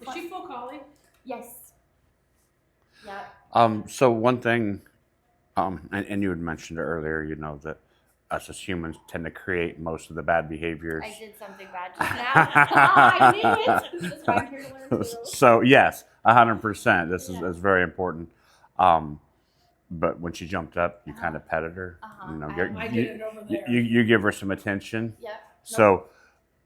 Is she full collie? Yes. Yeah. So one thing, and you had mentioned it earlier, you know, that us as humans tend to create most of the bad behaviors. I did something bad just now. I knew it. That's why I'm here to learn too. So yes, 100%. This is very important. But when she jumped up, you kind of petted her. You know, I did it over there. you give her some attention. Yep. So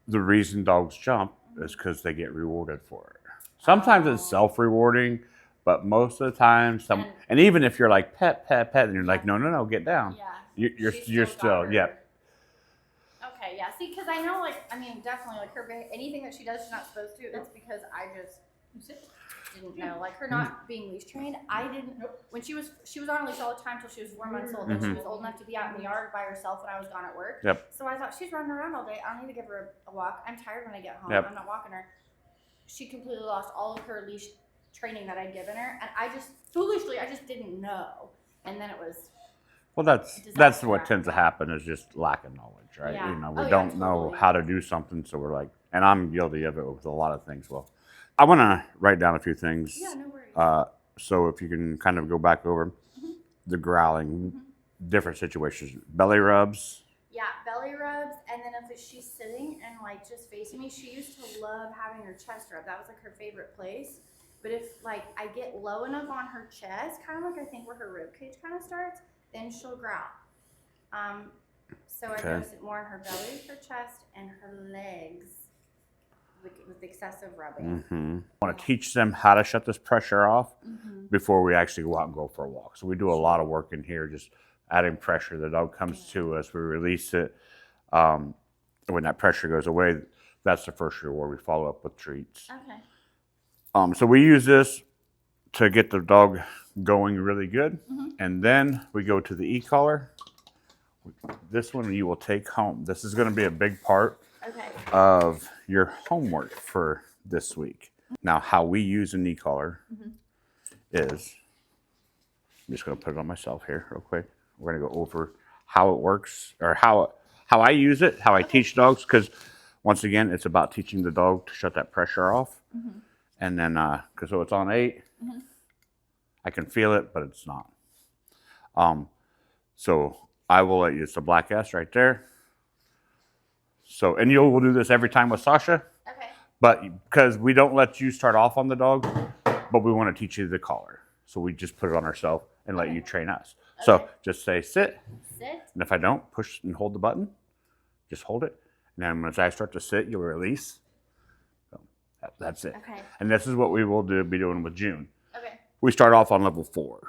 the reason dogs jump is because they get rewarded for it. Sometimes it's self-rewarding, but most of the time, and even if you're like pet, and you're like, no, get down. Yeah. You're still Okay, yeah. See, because I know, like, I mean, definitely, like, anything that she does, she's not supposed to. It's because I just didn't know, like, her not being leash trained. I didn't. When she was on a leash all the time till she was 4 months old. Then she was old enough to be out in the yard by herself when I was gone at work. Yep. So I thought she's running around all day. I don't need to give her a walk. I'm tired when I get home. Yep. I'm not walking her. She completely lost all of her leash training that I'd given her, and I just didn't know. And then it was. Well, that's what tends to happen is just lack of knowledge, right? Yeah. You know, we don't know how to do something, so we're like, and I'm guilty of it with a lot of things. Well, I want to write down a few things. Yeah, no worries. So if you can kind of go back over the growling, different situations, belly rubs. Yeah, belly rubs, and then if she's sitting and like just facing me, she used to love having her chest rubbed. That was like her favorite place. But if like I get low enough on her chest, kind of like I think where her rib cage kind of starts, then she'll growl. So I notice it more in her belly, her chest, and her legs with excessive rubbing. I want to teach them how to shut this pressure off before we actually go out and go for a walk. So we do a lot of work in here, just adding pressure. The dog comes to us, we release it. When that pressure goes away, that's the first reward. We follow up with treats. Okay. So we use this to get the dog going really good. And then we go to the e-collar. This one you will take home. This is going to be a big part of your homework for this week. Now, how we use an e-collar is, I'm just going to put it on myself here real quick. We're going to go over how it works, or how I use it, how I teach dogs, because once again, it's about teaching the dog to shut that pressure off. And then, because so it's on 8, I can feel it, but it's not. So I will let you, it's a black S right there. So, and we'll do this every time with Sasha. Okay. But because we don't let you start off on the dog, but we want to teach you the collar. So we just put it on ourselves and let you train us. So just say sit. Sit. And if I don't, push and hold the button. Just hold it. And then once I start to sit, you'll release. So that's it. Okay. And this is what we will be doing with June. Okay. We start off on level 4.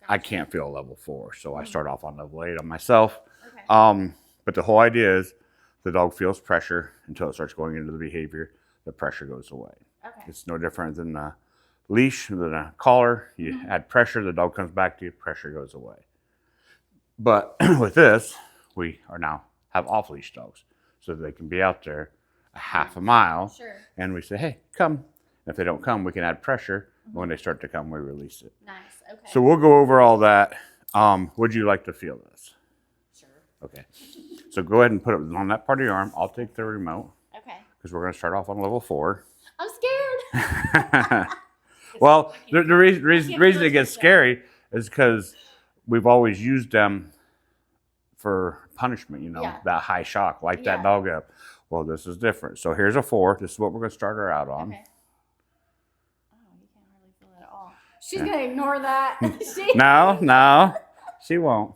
Gotcha. I can't feel level 4, so I start off on level 8 on myself. Okay. But the whole idea is the dog feels pressure until it starts going into the behavior. The pressure goes away. Okay. It's no different than a leash, than a collar. You add pressure, the dog comes back to you, pressure goes away. But with this, we are now have off-leash dogs, so they can be out there a half a mile. Sure. And we say, hey, come. If they don't come, we can add pressure. When they start to come, we release it. Nice. Okay. So we'll go over all that. Would you like to feel this? Sure. Okay. So go ahead and put it on that part of your arm. I'll take the remote. Okay. Because we're going to start off on level 4. I'm scared. Well, the reason it gets scary is because we've always used them for punishment, you know, that high shock, light that dog up. Well, this is different. So here's a 4. This is what we're going to start her out on. Okay. Oh, you can't really feel it at all. She's going to ignore that. No, she won't.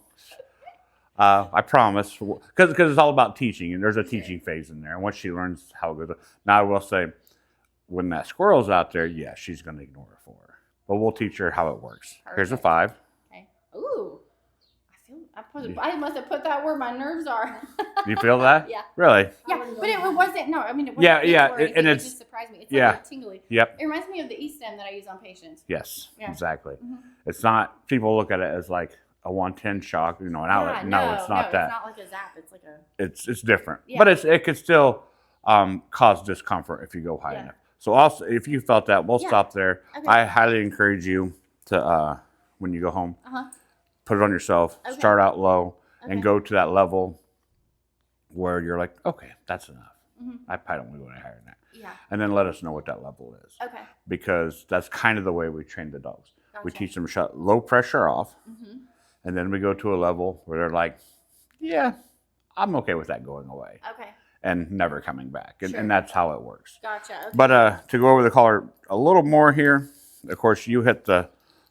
I promise. Because it's all about teaching, and there's a teaching phase in there. And once she learns how it goes, now I will say, when that squirrel's out there, yeah, she's going to ignore it for her. But we'll teach her how it works. Perfect. Here's a 5. Okay. Ooh. I must have put that where my nerves are. You feel that? Yeah. Really? Yeah, but it wasn't. No, I mean it Yeah, wasn't. and it it's just surprised me. It's like tingly. Yep. It reminds me of the E-stem that I use on patients. Yes, exactly. It's not. People look at it as like a 110 shock, you know, an outlet. No, it's not that. It's not like a zap. It's like a. It's different, but it could still cause discomfort if you go high enough. So also, if you felt that, we'll stop there. Okay. I highly encourage you to when you go home, put it on yourself. Start out low. And go to that level where you're like, okay, that's enough. I probably don't want to go any higher than that. Yeah. and then let us know what that level is. Okay. Because that's kind of the way we train the dogs. Gotcha. We teach them to shut low pressure off, Mm-hmm. and then we go to a level where they're like, yeah, I'm okay with that going away. Okay. And never coming back. Sure. And that's how it works. Gotcha. Okay. But to go over the collar a little more here, of course, you hit the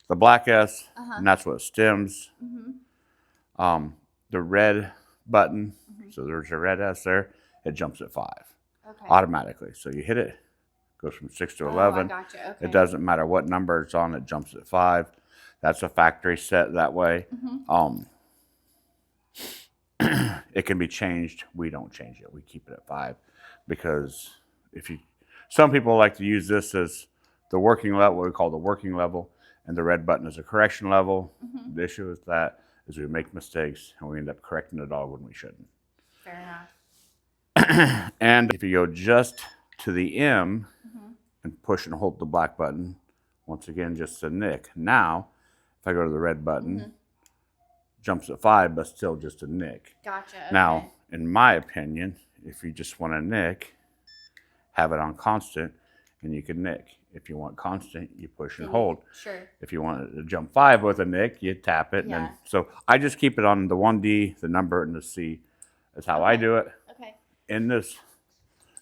black S, and that's what stems. Mm-hmm. The red button, Mm-hmm. so there's a red S there, it jumps at 5 Okay. automatically. So you hit it, goes from 6 to 11. I gotcha. Okay. It doesn't matter what number it's on, it jumps at 5. That's a factory set that way. Mm-hmm. It can be changed. We don't change it. We keep it at 5 because some people like to use this as the working level, what we call the working level, and the red button is a correction level. Mm-hmm. The issue with that is we make mistakes and we end up correcting the dog when we shouldn't. Fair enough. And if you go just to the M Mm-hmm. and push and hold the black button, once again, just a nick. Now, if I go to the red button, Mm-hmm. jumps at 5, but still just a nick. Gotcha. Okay. Now, in my opinion, if you just want to nick, have it on constant, and you can nick. If you want constant, you push and hold. Sure. If you want it to jump 5 with a nick, you tap it. Yeah. And then, so I just keep it on the 1D, the number, and the C. That's how I do it. Okay. In this.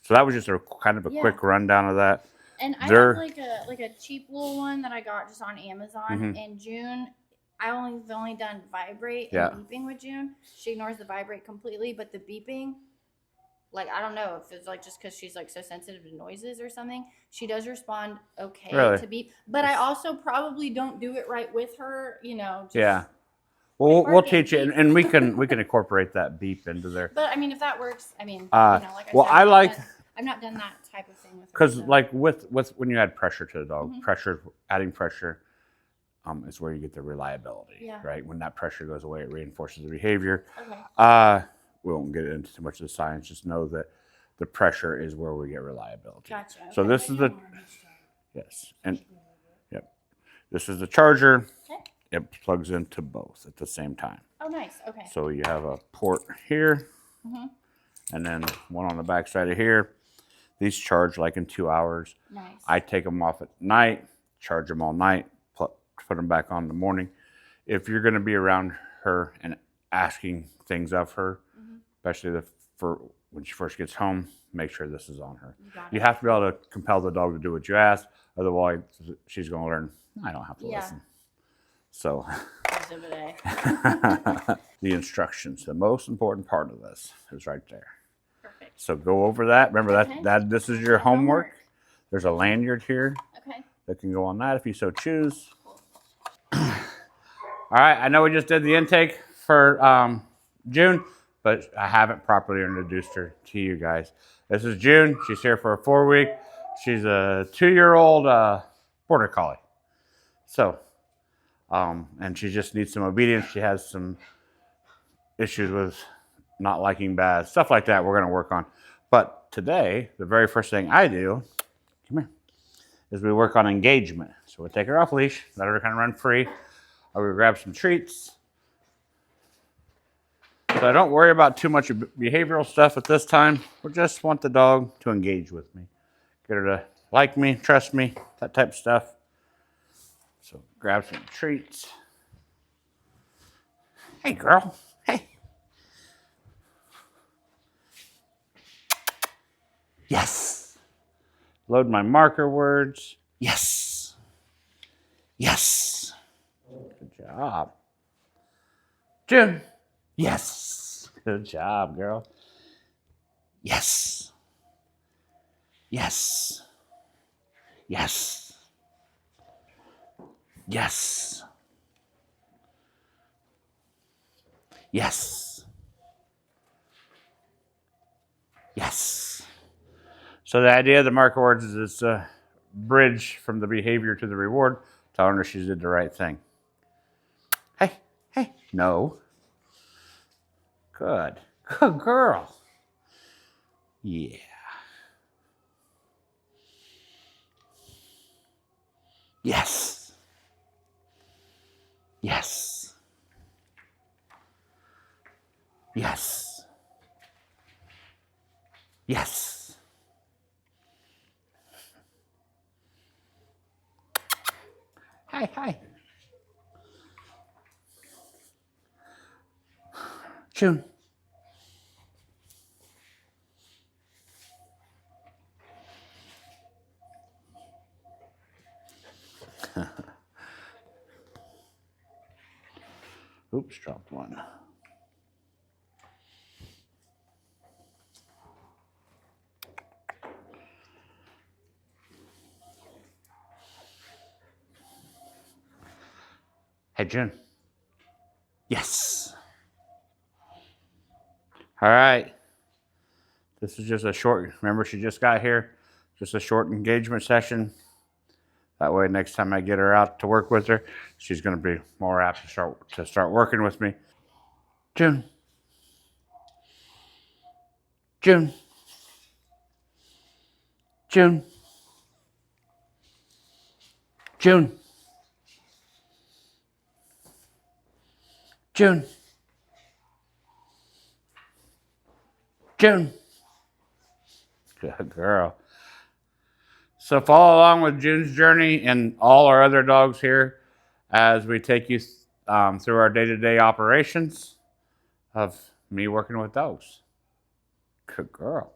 So that was just a kind of a quick rundown of that. And I have like a cheap little one that I got just on Amazon in June. I've only done vibrate and beeping with June. She ignores the vibrate completely, but the beeping, like, I don't know if it's like just because she's like so sensitive to noises or something. She does respond okay to beep, but I also probably don't do it right with her, just, Well, we'll teach you, and we can incorporate that beep into there. But I mean, if that works, I mean, like I said, I've not done that type of thing with her. Because like with when you add pressure to the dog, adding pressure is where you get the reliability, right? When that pressure goes away, it reinforces the behavior. Okay. We won't get into too much of the science. Just know that the pressure is where we get reliability. Gotcha. Okay. So this is this is the charger. Okay. It plugs into both at the same time. Oh, nice. Okay. So you have a port here, and then one on the back side of here. These charge like in 2 hours. Nice. I take them off at night, charge them all night, put them back on in the morning. If you're going to be around her and asking things of her, especially for when she first gets home, make sure this is on her. You have to be able to compel the dog to do what you ask. Otherwise, she's going to learn, I don't have to listen. So the instructions, the most important part of this is right there. Perfect. So go over that. Remember that this is your homework. There's a lanyard here that can go on that if you so choose. All right, I know we just did the intake for June, but I haven't properly introduced her to you guys. This is June. She's here for a 4-week. She's a 2-year-old border collie. So, and she just needs some obedience. She has some issues with not liking baths, stuff like that we're going to work on. But today, the very first thing I do, come here, is we work on engagement. So we'll take her off leash, let her kind of run free. I will grab some treats. So I don't worry about too much behavioral stuff at this time. We just want the dog to engage with me. Get her to like me, trust me, that type of stuff. So grab some treats. Hey, girl. Hey. Yes. Load my marker words. Yes. Yes. Good job. June. Yes. Good job, girl. Yes. Yes. Yes. Yes. Yes. Yes. So the idea of the marker words is it's a bridge from the behavior to the reward, telling her she did the right thing. Hey, hey, no. Good. Good girl. Yeah. Yes. Yes. Yes. Yes. Hi. June. Oops, dropped one. Hey, June. Yes. All right. This is just a short, remember she just got here. Just a short engagement session. That way next time I get her out to work with her, she's going to be more apt to start working with me. June. June. June. June. June. June. Good girl. So follow along with June's journey and all our other dogs here as we take you through our day-to-day operations of me working with dogs. Good girl.